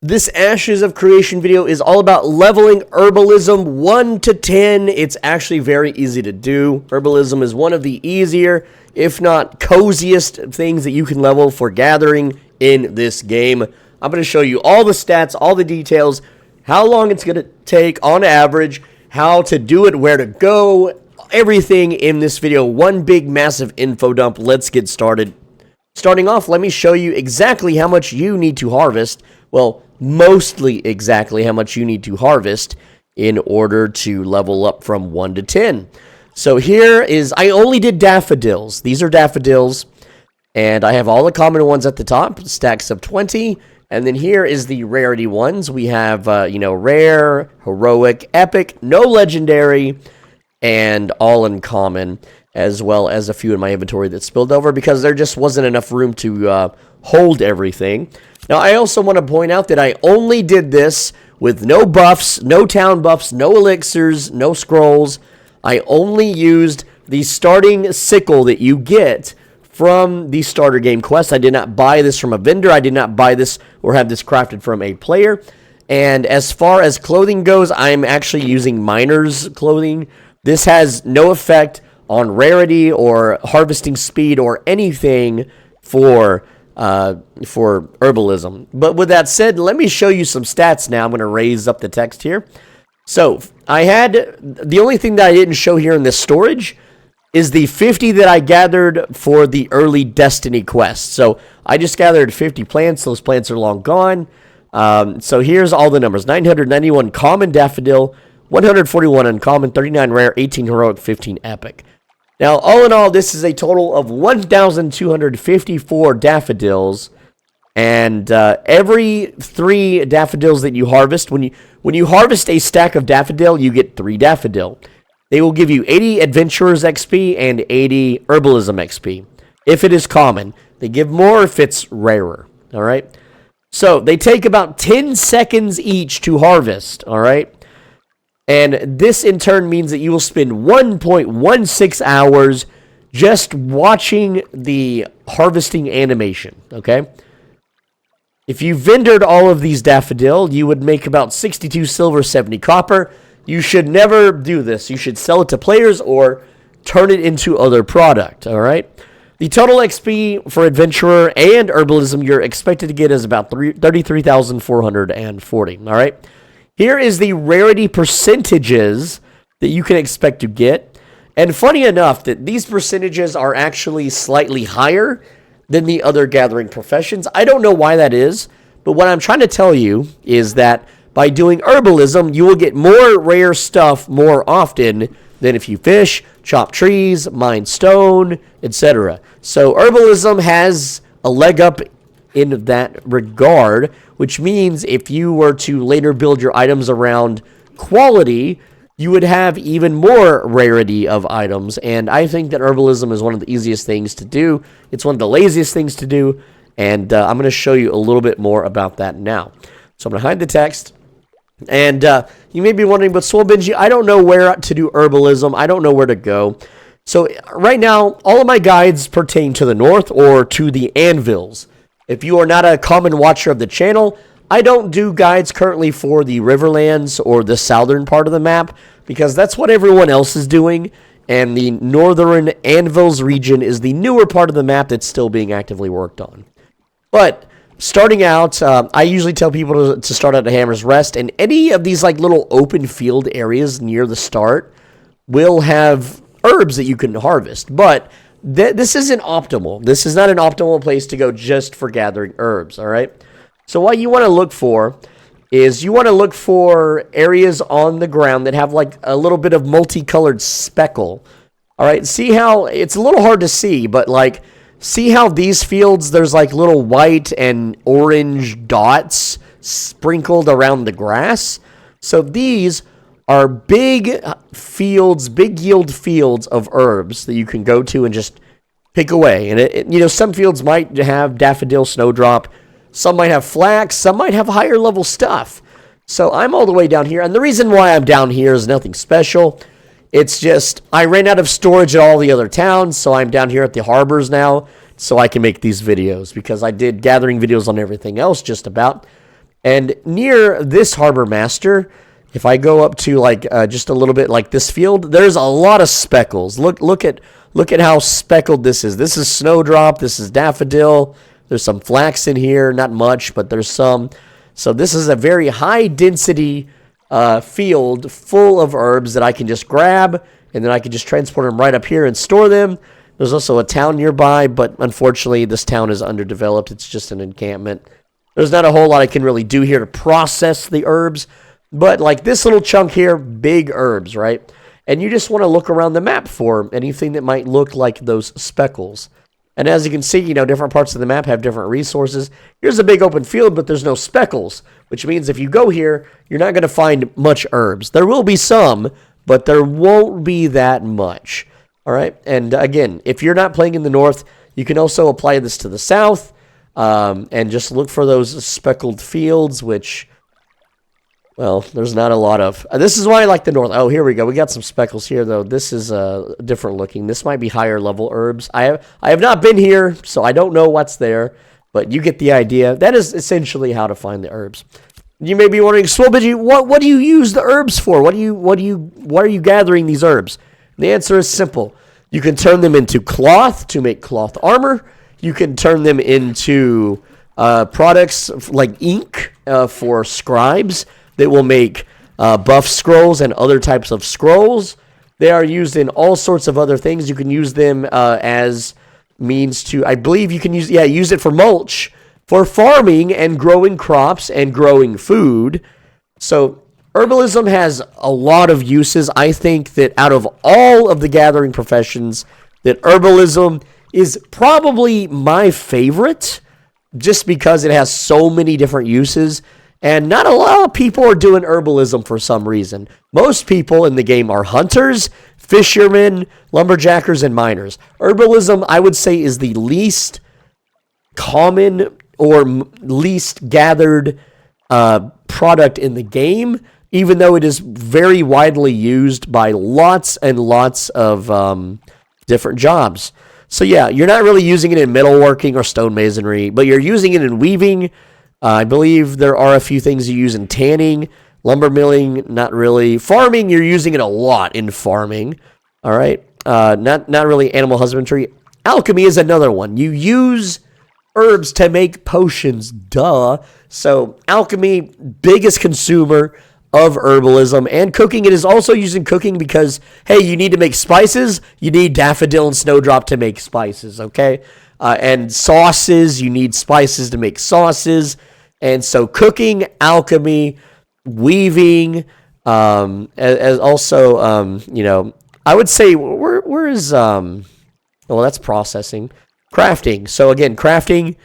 This Ashes of Creation video is all about leveling Herbalism 1 to 10. It's actually very easy to do. Herbalism is one of the easier, if not coziest, things that you can level for gathering in this game. I'm going to show you all the stats, all the details, how long it's going to take on average, how to do it, where to go, everything in this video. One big massive info dump. Let's get started. Starting off, let me show you exactly how much you need to harvest. Well, mostly exactly how much you need to harvest in order to level up from 1 to 10. So here is, I only did daffodils. These are daffodils, and I have all the common ones at the top, stacks of 20. And then here is the rarity ones. We have, rare, heroic, epic, no legendary, and all uncommon, as well as a few in my inventory that spilled over because there just wasn't enough room to hold everything. Now, I also want to point out that I only did this with no buffs, no town buffs, no elixirs, no scrolls. I only used the starting sickle that you get from the starter game quest. I did not buy this from a vendor. I did not buy this or have this crafted from a player. And as far as clothing goes, I'm actually using miner's clothing. This has no effect on rarity or harvesting speed or anything for Herbalism. But with that said, let me show you some stats now. I'm going to raise up the text here. So I had, the only thing that I didn't show here in this storage is the 50 that I gathered for the early Destiny quest. So I just gathered 50 plants. Those plants are long gone. So here's all the numbers. 991 common daffodil, 141 uncommon, 39 rare, 18 heroic, 15 epic. Now, all in all, this is a total of 1,254 daffodils, and every 3 daffodils that you harvest, when you harvest a stack of daffodil, you get 3 daffodil. They will give you 80 Adventurers XP and 80 Herbalism XP, if it is common. They give more if it's rarer, all right? So, they take about 10 seconds each to harvest, all right? And this, in turn, means that you will spend 1.16 hours just watching the harvesting animation, okay? If you vendored all of these daffodil, you would make about 62 silver, 70 copper. You should never do this. You should sell it to players or turn it into other product, all right? The total XP for Adventurer and Herbalism you're expected to get is about 33,440, all right? Here is the rarity percentages that you can expect to get. And funny enough, that these percentages are actually slightly higher than the other gathering professions. I don't know why that is, but what I'm trying to tell you is that by doing Herbalism, you will get more rare stuff more often than if you fish, chop trees, mine stone, etc. So Herbalism has a leg up in that regard, which means if you were to later build your items around quality, you would have even more rarity of items. And I think that Herbalism is one of the easiest things to do. It's one of the laziest things to do. And I'm going to show you a little bit more about that now. So I'm going to hide the text. And you may be wondering, but Swole Benji, I don't know where to do Herbalism. I don't know where to go. So right now, all of my guides pertain to the north or to the Anvils. If you are not a common watcher of the channel, I don't do guides currently for the Riverlands or the southern part of the map because that's what everyone else is doing, and the northern Anvils region is the newer part of the map that's still being actively worked on. But starting out, I usually tell people to start at Hammer's Rest, and any of these like little open field areas near the start will have herbs that you can harvest, but this isn't optimal. This is not an optimal place to go just for gathering herbs, all right? So what you want to look for is you want to look for areas on the ground that have like a little bit of multicolored speckle, all right? See how, it's a little hard to see, but like, see how these fields, there's like little white and orange dots sprinkled around the grass? So these are big fields, big yield fields of herbs that you can go to and just pick away. And some fields might have daffodil, snowdrop, some might have flax, some might have higher level stuff. So I'm all the way down here, and the reason why I'm down here is nothing special. It's just I ran out of storage at all the other towns, so I'm down here at the harbors now so I can make these videos because I did gathering videos on everything else just about. And near this harbor master, if I go up to like just a little bit like this field, there's a lot of speckles. Look at how speckled this is. This is snowdrop. This is daffodil. There's some flax in here, not much, but there's some. So this is a very high density field full of herbs that I can just grab, and then I can just transport them right up here and store them. There's also a town nearby, but unfortunately this town is underdeveloped. It's just an encampment. There's not a whole lot I can really do here to process the herbs, but like this little chunk here, big herbs, right? And you just want to look around the map for anything that might look like those speckles. And as you can see, different parts of the map have different resources. Here's a big open field, but there's no speckles, which means if you go here, you're not going to find much herbs. There will be some, but there won't be that much. All right. And again, if you're not playing in the north, you can also apply this to the south and just look for those speckled fields, which, well, there's not a lot of. This is why I like the north. Oh, here we go. We got some speckles here, though. This is different looking. This might be higher level herbs. I have not been here, so I don't know what's there, but you get the idea. That is essentially how to find the herbs. You may be wondering, Swobidgy, what do you use the herbs for? Why are you gathering these herbs? The answer is simple. You can turn them into cloth to make cloth armor. You can turn them into products like ink for scribes that will make buff scrolls and other types of scrolls. They are used in all sorts of other things. You can use them as means to, I believe you can use it for mulch, for farming and growing crops and growing food. So herbalism has a lot of uses. I think that out of all of the gathering professions, that herbalism is probably my favorite, just because it has so many different uses. And not a lot of people are doing herbalism for some reason. Most people in the game are hunters, fishermen, lumberjackers, and miners. Herbalism, I would say, is the least common or least gathered product in the game, even though it is very widely used by lots and lots of different jobs. So yeah, you're not really using it in metalworking or stonemasonry, but you're using it in weaving. I believe there are a few things you use in tanning, lumber milling, not really. Farming, you're using it a lot in farming. All right, not really animal husbandry. Alchemy is another one. You use herbs to make potions, duh. So alchemy, biggest consumer of herbalism, and cooking. It is also used in cooking because, hey, you need to make spices. You need daffodil and snowdrop to make spices, okay? And sauces, you need spices to make sauces. And so cooking, alchemy, weaving, as also, I would say, where is, well, that's processing. Crafting. So again, crafting,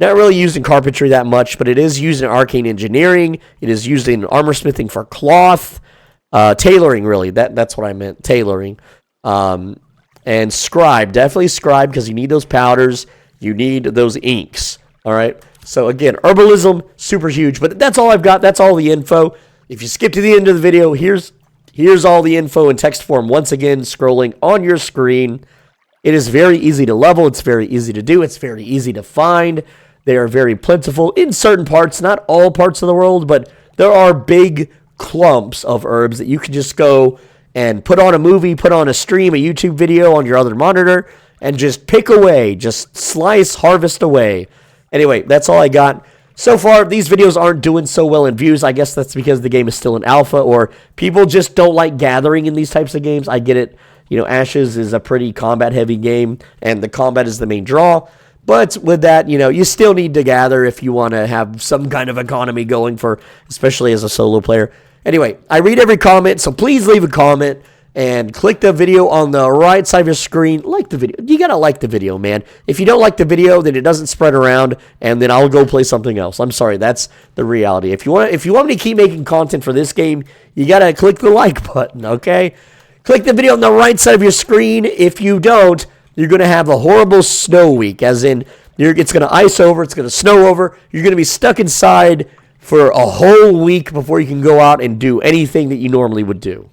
not really used in carpentry that much, but it is used in arcane engineering. It is used in armor smithing for cloth. Tailoring, really. That's what I meant, tailoring. And scribe, definitely scribe, because you need those powders. You need those inks. All right? So again, herbalism, super huge. But that's all I've got. That's all the info. If you skip to the end of the video, here's all the info in text form. Once again, scrolling on your screen. It is very easy to level. It's very easy to do. It's very easy to find. They are very plentiful in certain parts, not all parts of the world, but there are big clumps of herbs that you can just go and put on a movie, put on a stream, a YouTube video on your other monitor, and just pick away, just slice, harvest away. Anyway, that's all I got. So far, these videos aren't doing so well in views. I guess that's because the game is still in alpha, or people just don't like gathering in these types of games. I get it. Ashes is a pretty combat-heavy game, and the combat is the main draw. But with that, you still need to gather if you want to have some kind of economy going for, especially as a solo player. Anyway, I read every comment, so please leave a comment and click the video on the right side of your screen. Like the video. You got to like the video, man. If you don't like the video, then it doesn't spread around, and then I'll go play something else. I'm sorry, that's the reality. If you want me to keep making content for this game, you got to click the like button, okay? Click the video on the right side of your screen. If you don't, you're going to have a horrible snow week, as in it's going to ice over, it's going to snow over. You're going to be stuck inside for a whole week before you can go out and do anything that you normally would do.